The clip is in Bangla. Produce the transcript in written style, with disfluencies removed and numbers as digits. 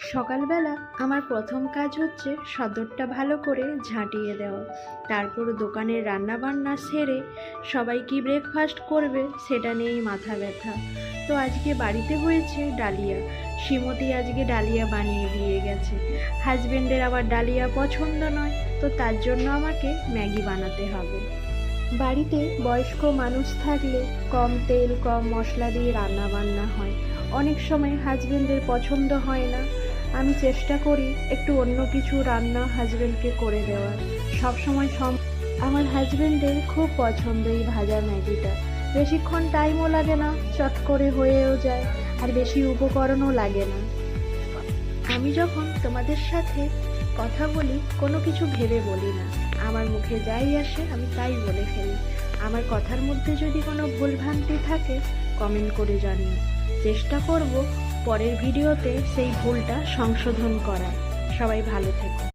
সকালবেলা আমার প্রথম কাজ হচ্ছে সদরটা ভালো করে ঝাঁটিয়ে দেওয়া। তারপর দোকানের রান্নাবান্না সেরে সবাই কি ব্রেকফাস্ট করবে সেটা নিয়েই মাথা ব্যথা। তো আজকে বাড়িতে হয়েছে ডালিয়া। শ্রীমতী আজকে ডালিয়া বানিয়ে দিয়ে গেছে। হাজবেন্ডের আবার ডালিয়া পছন্দ নয়, তো তার জন্য আমাকে ম্যাগি বানাতে হবে। বাড়িতে বয়স্ক মানুষ থাকলে কম তেল কম মশলা দিয়ে রান্না বান্না হয়। অনেক সময় হাজবেন্ডের পছন্দ হয় না। আমি চেষ্টা করি একটু অন্য কিছু রান্না হাজবেন্ডকে করে দেওয়ার। সবসময় আমার হাজবেন্ডের খুব পছন্দ এই ভাজা ম্যাগিটা। বেশিক্ষণ টাইমও লাগে না, চট করে হয়েও যায়, আর বেশি উপকরণও লাগে না। আমি যখন তোমাদের সাথে কথা বলি কোনো কিছু ভেবে বলি না, আমার মুখে যাই আসে আমি তাই বলে ফেলি। আমার কথার মধ্যে যদি কোনো ভুলভ্রান্তি থাকে কমেন্ট করে জানিও। চেষ্টা করব পরের ভিডিওতে সেই ভুলটা সংশোধন করার। সবাই ভালো থেকো।